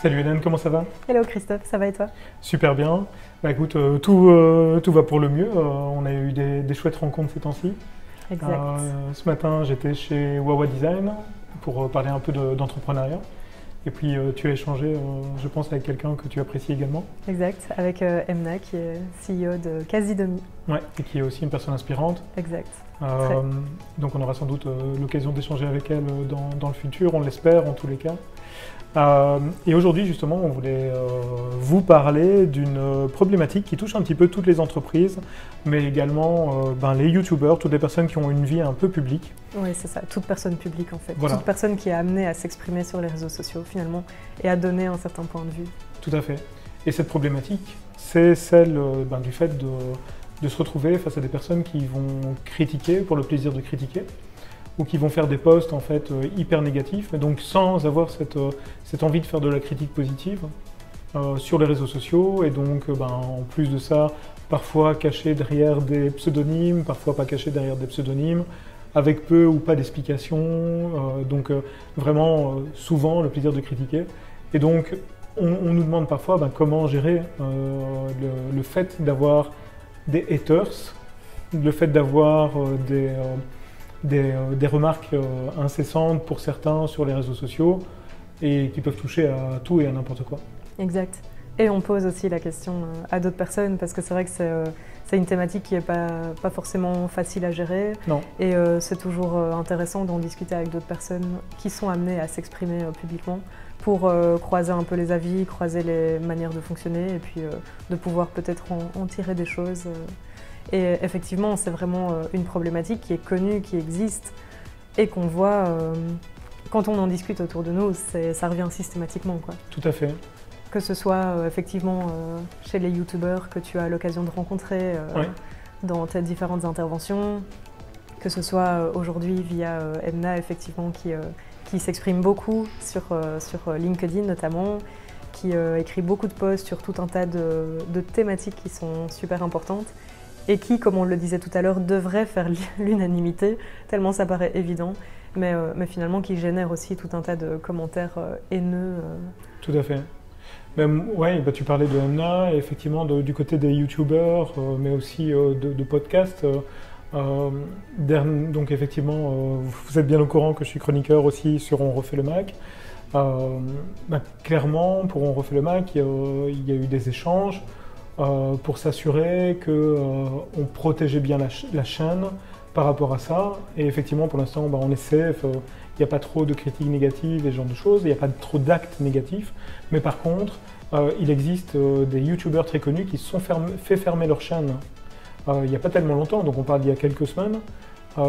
Salut Hélène, comment ça va? Hello Christophe, ça va et toi? Super bien. Bah écoute, tout va pour le mieux. On a eu des chouettes rencontres ces temps-ci. Exact. Ce matin, j'étais chez Wawa Design pour parler un peu d'entrepreneuriat. Et puis tu as échangé, je pense, avec quelqu'un que tu apprécies également. Exact, avec Emna qui est CEO de Casidomi. Ouais, et qui est aussi une personne inspirante. Exact. Donc on aura sans doute l'occasion d'échanger avec elle dans le futur, on l'espère en tous les cas. Et aujourd'hui, justement, on voulait vous parler d'une problématique qui touche un petit peu toutes les entreprises, mais également les youtubeurs, toutes les personnes qui ont une vie un peu publique. Oui, c'est ça, toute personne publique en fait. Voilà. Toute personne qui est amenée à s'exprimer sur les réseaux sociaux finalement et à donner un certain point de vue. Tout à fait. Et cette problématique, c'est celle du fait de se retrouver face à des personnes qui vont critiquer pour le plaisir de critiquer, ou qui vont faire des posts en fait hyper négatifs, mais donc sans avoir cette envie de faire de la critique positive sur les réseaux sociaux, et donc en plus de ça, parfois caché derrière des pseudonymes, parfois pas caché derrière des pseudonymes, avec peu ou pas d'explications, vraiment souvent le plaisir de critiquer. Et donc on nous demande parfois comment gérer le fait d'avoir des haters, le fait d'avoir des remarques incessantes pour certains sur les réseaux sociaux et qui peuvent toucher à tout et à n'importe quoi. Exact. Et on pose aussi la question à d'autres personnes parce que c'est vrai que c'est une thématique qui n'est pas forcément facile à gérer. Non. Et c'est toujours intéressant d'en discuter avec d'autres personnes qui sont amenées à s'exprimer publiquement pour croiser un peu les avis, croiser les manières de fonctionner et puis de pouvoir peut-être en tirer des choses. Et effectivement, c'est vraiment une problématique qui est connue, qui existe et qu'on voit quand on en discute autour de nous, ça revient systématiquement, quoi. Tout à fait. Que ce soit effectivement chez les youtubeurs que tu as l'occasion de rencontrer dans tes différentes interventions, que ce soit aujourd'hui via Emna, effectivement, qui s'exprime beaucoup sur LinkedIn notamment, qui écrit beaucoup de posts sur tout un tas de thématiques qui sont super importantes et qui, comme on le disait tout à l'heure, devrait faire l'unanimité, tellement ça paraît évident, mais finalement qui génère aussi tout un tas de commentaires haineux. Tout à fait. Tu parlais de Emna, et effectivement du côté des youtubeurs, mais aussi de podcasts. Donc effectivement, vous êtes bien au courant que je suis chroniqueur aussi sur On refait le Mac. Clairement, pour On refait le Mac, il y a eu des échanges pour s'assurer qu'on protégeait bien la chaîne par rapport à ça. Et effectivement, pour l'instant, on essaie. Il n'y a pas trop de critiques négatives et ce genre de choses. Il n'y a pas trop d'actes négatifs. Mais par contre, il existe des youtubeurs très connus qui se sont fait fermer leur chaîne il n'y a pas tellement longtemps. Donc on parle d'il y a quelques semaines.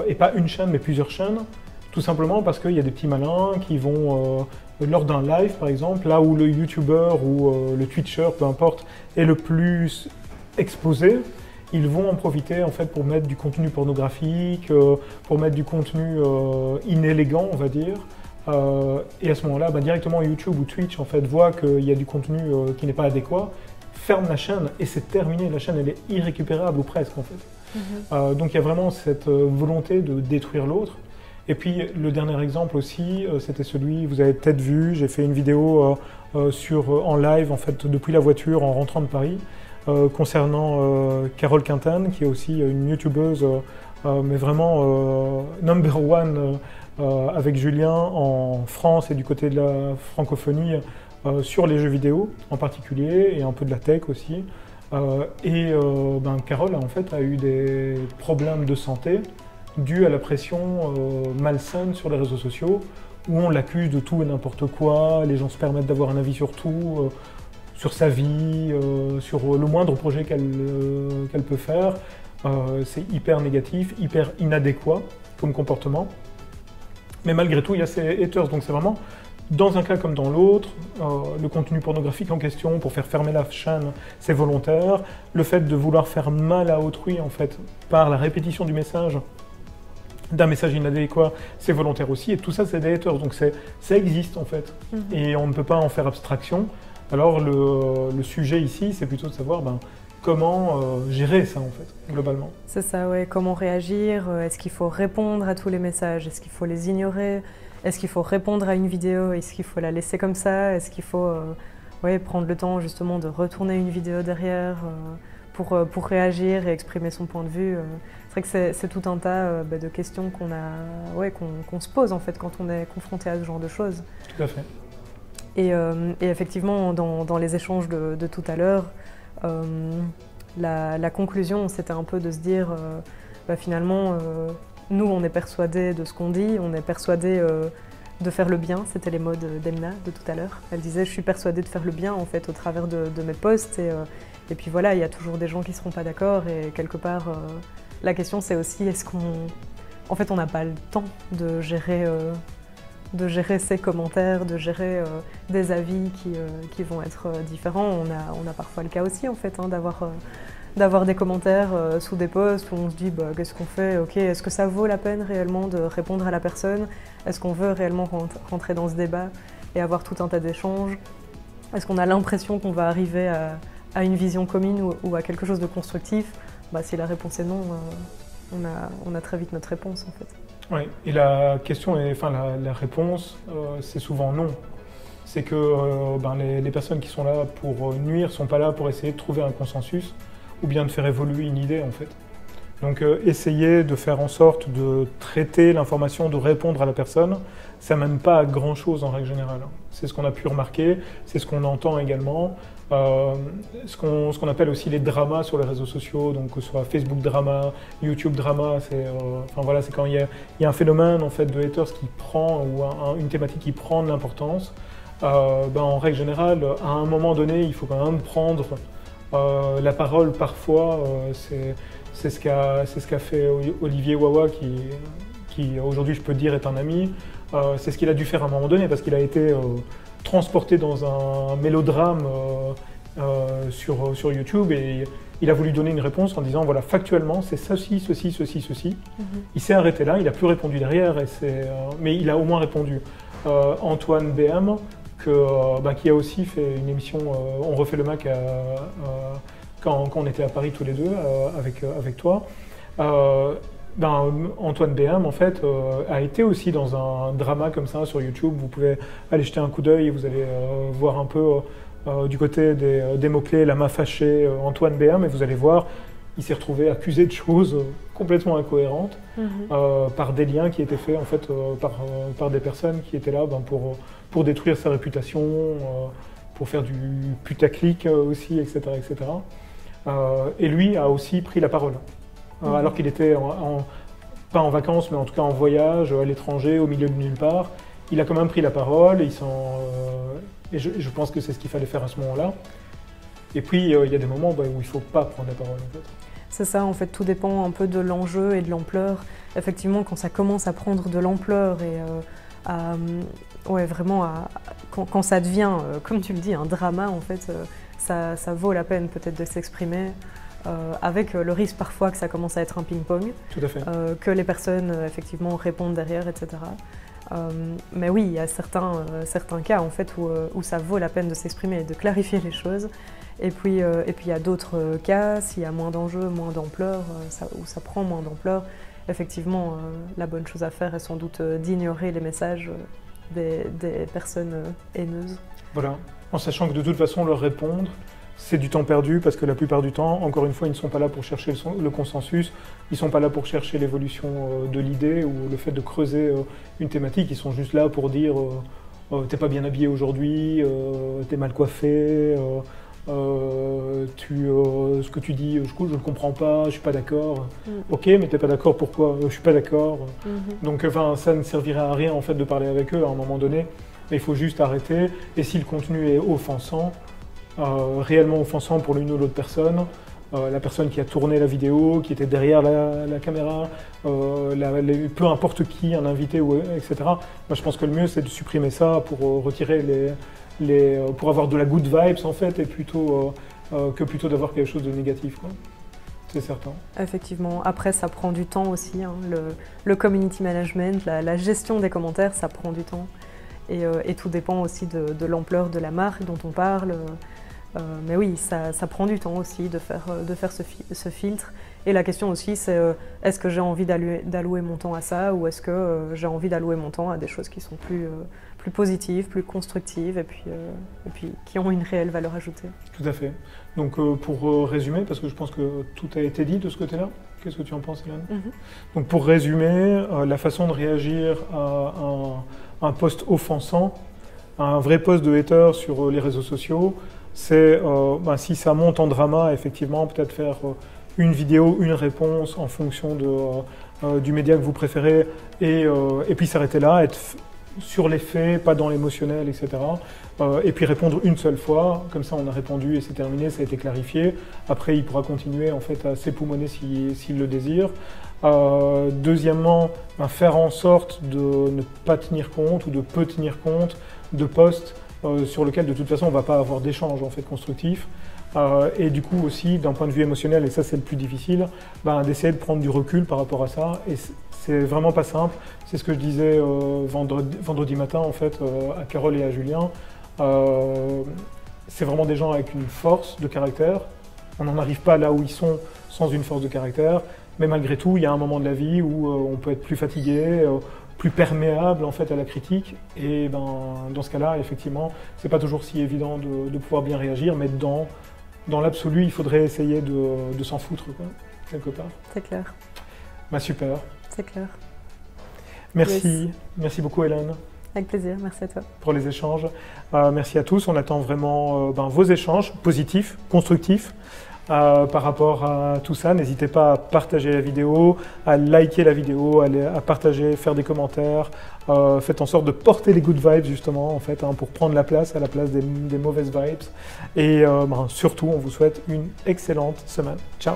Et pas une chaîne, mais plusieurs chaînes. Tout simplement parce qu'il y a des petits malins qui vont, lors d'un live par exemple, là où le youtubeur ou le twitcher, peu importe, est le plus exposé, ils vont en profiter en fait pour mettre du contenu pornographique, pour mettre du contenu inélégant, on va dire. Et à ce moment-là, directement YouTube ou Twitch en fait voit qu'il y a du contenu qui n'est pas adéquat, ferme la chaîne et c'est terminé. La chaîne elle est irrécupérable ou presque en fait. Donc il y a vraiment cette volonté de détruire l'autre. Et puis le dernier exemple aussi, c'était celui, vous avez peut-être vu, j'ai fait une vidéo en live en fait depuis la voiture en rentrant de Paris concernant Carole Quinten, qui est aussi une youtubeuse, mais vraiment number one avec Julien en France et du côté de la francophonie sur les jeux vidéo en particulier et un peu de la tech aussi. Carole en fait a eu des problèmes de santé dû à la pression malsaine sur les réseaux sociaux, où on l'accuse de tout et n'importe quoi, les gens se permettent d'avoir un avis sur tout, sur sa vie, sur le moindre projet qu'elle peut faire. C'est hyper négatif, hyper inadéquat comme comportement. Mais malgré tout, il y a ces haters, donc c'est vraiment, dans un cas comme dans l'autre, le contenu pornographique en question, pour faire fermer la chaîne, c'est volontaire. Le fait de vouloir faire mal à autrui, en fait, par la répétition du message, d'un message inadéquat, c'est volontaire aussi, et tout ça c'est des haters, donc ça existe en fait, et on ne peut pas en faire abstraction. Alors le sujet ici, c'est plutôt de savoir comment gérer ça en fait, globalement. C'est ça, ouais, comment réagir, est-ce qu'il faut répondre à tous les messages, est-ce qu'il faut les ignorer, est-ce qu'il faut répondre à une vidéo? Est-ce qu'il faut la laisser comme ça? Est-ce qu'il faut prendre le temps justement de retourner une vidéo derrière pour réagir et exprimer son point de vue? C'est vrai que c'est tout un tas de questions qu'on se pose en fait quand on est confronté à ce genre de choses. Tout à fait. Et effectivement, dans les échanges de tout à l'heure, la conclusion, c'était un peu de se dire, finalement, nous, on est persuadés de ce qu'on dit, on est persuadés de faire le bien. C'était les mots d'Emna de tout à l'heure. Elle disait, je suis persuadée de faire le bien, en fait, au travers de mes posts. Et puis voilà, il y a toujours des gens qui ne seront pas d'accord. Et quelque part, la question, c'est aussi, est-ce qu'on... En fait, on n'a pas le temps de gérer ces commentaires, de gérer des avis qui vont être différents. On a parfois le cas aussi, en fait, d'avoir des commentaires sous des posts où on se dit qu'est-ce qu'on fait? Ok, est-ce que ça vaut la peine réellement de répondre à la personne? Est-ce qu'on veut réellement rentrer dans ce débat et avoir tout un tas d'échanges? Est-ce qu'on a l'impression qu'on va arriver à une vision commune ou à quelque chose de constructif? Si la réponse est non, on a très vite notre réponse en fait. Oui, et la question est, la réponse, c'est souvent non. C'est que les personnes qui sont là pour nuire ne sont pas là pour essayer de trouver un consensus ou bien de faire évoluer une idée en fait. Donc essayer de faire en sorte de traiter l'information, de répondre à la personne, ça ne mène pas à grand chose en règle générale. C'est ce qu'on a pu remarquer, c'est ce qu'on entend également. Ce qu'on appelle aussi les dramas sur les réseaux sociaux, donc que ce soit Facebook drama, YouTube drama, c'est quand il y a un phénomène en fait de haters qui prend ou une thématique qui prend de l'importance. En règle générale, à un moment donné, il faut quand même prendre la parole parfois. C'est ce qu'a fait Olivier Wawa qui aujourd'hui je peux dire est un ami. C'est ce qu'il a dû faire à un moment donné parce qu'il a été transporté dans un mélodrame sur YouTube et il a voulu donner une réponse en disant voilà factuellement c'est ceci. Il s'est arrêté là, il n'a plus répondu derrière, mais il a au moins répondu. Antoine BM qui a aussi fait une émission On refait le Mac quand on était à Paris tous les deux avec toi. Antoine BM en fait a été aussi dans un drama comme ça sur YouTube. Vous pouvez aller jeter un coup d'œil et vous allez voir un peu du côté des mots-clés la main fâchée Antoine BM et vous allez voir il s'est retrouvé accusé de choses complètement incohérentes par des liens qui étaient faits en fait par des personnes qui étaient là pour détruire sa réputation, pour faire du putaclic aussi, etc. Et lui a aussi pris la parole. Alors qu'il était pas en vacances, mais en tout cas en voyage à l'étranger, au milieu de nulle part. Il a quand même pris la parole et je pense que c'est ce qu'il fallait faire à ce moment-là. Et puis il y a des moments où il ne faut pas prendre la parole en fait. C'est ça, en fait, tout dépend un peu de l'enjeu et de l'ampleur. Effectivement, quand ça commence à prendre de l'ampleur et quand ça devient, comme tu le dis, un drama, en fait, ça vaut la peine peut-être de s'exprimer. Avec le risque parfois que ça commence à être un ping-pong, tout à fait. Que les personnes effectivement répondent derrière, etc. Mais oui, il y a certains cas en fait où ça vaut la peine de s'exprimer et de clarifier les choses. Et puis il y a d'autres cas, s'il y a moins d'enjeux, moins d'ampleur, où ça prend moins d'ampleur, effectivement la bonne chose à faire est sans doute d'ignorer les messages des personnes haineuses. Voilà, en sachant que de toute façon leur répondre, c'est du temps perdu parce que la plupart du temps, encore une fois, ils ne sont pas là pour chercher le consensus, ils ne sont pas là pour chercher l'évolution de l'idée ou le fait de creuser une thématique, ils sont juste là pour dire t'es pas bien habillé aujourd'hui, t'es mal coiffé, ce que tu dis, je ne comprends pas, je suis pas d'accord. Ok, mais t'es pas d'accord, pourquoi? Je suis pas d'accord. Donc ça ne servirait à rien en fait de parler avec eux à un moment donné, mais il faut juste arrêter. Et si le contenu est offensant, réellement offensant pour l'une ou l'autre personne, la personne qui a tourné la vidéo, qui était derrière la caméra, peu importe qui, un invité, etc. Moi, je pense que le mieux c'est de supprimer ça pour retirer pour avoir de la good vibes en fait, et plutôt d'avoir quelque chose de négatif, quoi. C'est certain. Effectivement. Après, ça prend du temps aussi. Hein. Le community management, la gestion des commentaires, ça prend du temps. Et tout dépend aussi de l'ampleur de la marque dont on parle. Mais oui, ça prend du temps aussi de faire ce filtre. Et la question aussi, c'est est-ce que j'ai envie d'allouer mon temps à ça ou est-ce que j'ai envie d'allouer mon temps à des choses qui sont plus positives, plus constructives et puis qui ont une réelle valeur ajoutée. Tout à fait. Donc pour résumer, parce que je pense que tout a été dit de ce côté-là, qu'est-ce que tu en penses, Hélène? Donc pour résumer, la façon de réagir à un post offensant, à un vrai post de hater sur les réseaux sociaux, c'est si ça monte en drama, effectivement, peut-être faire une vidéo, une réponse en fonction du média que vous préférez et puis s'arrêter là, être sur les faits, pas dans l'émotionnel, etc. Et puis répondre une seule fois, comme ça on a répondu et c'est terminé, ça a été clarifié. Après il pourra continuer en fait à s'époumoner s'il le désire. Deuxièmement, faire en sorte de ne pas tenir compte ou de peu tenir compte de posts sur lesquels de toute façon on ne va pas avoir d'échange en fait constructif. Et du coup aussi d'un point de vue émotionnel, et ça c'est le plus difficile, d'essayer de prendre du recul par rapport à ça. Et c'est vraiment pas simple. C'est ce que je disais vendredi matin en fait à Carole et à Julien. C'est vraiment des gens avec une force de caractère. On n'en arrive pas là où ils sont sans une force de caractère. Mais malgré tout, il y a un moment de la vie où on peut être plus fatigué, plus perméable en fait à la critique. Et dans ce cas-là, effectivement, c'est pas toujours si évident de pouvoir bien réagir, mais dans l'absolu, il faudrait essayer de s'en foutre, quoi, quelque part. C'est clair. Super. C'est clair. Merci. Yes. Merci beaucoup, Hélène. Avec plaisir, merci à toi. Pour les échanges. Merci à tous. On attend vraiment vos échanges positifs, constructifs. Par rapport à tout ça, n'hésitez pas à partager la vidéo, à liker la vidéo, à partager, faire des commentaires. Faites en sorte de porter les good vibes justement en fait, pour prendre la place à la place des mauvaises vibes. Et surtout, on vous souhaite une excellente semaine. Ciao.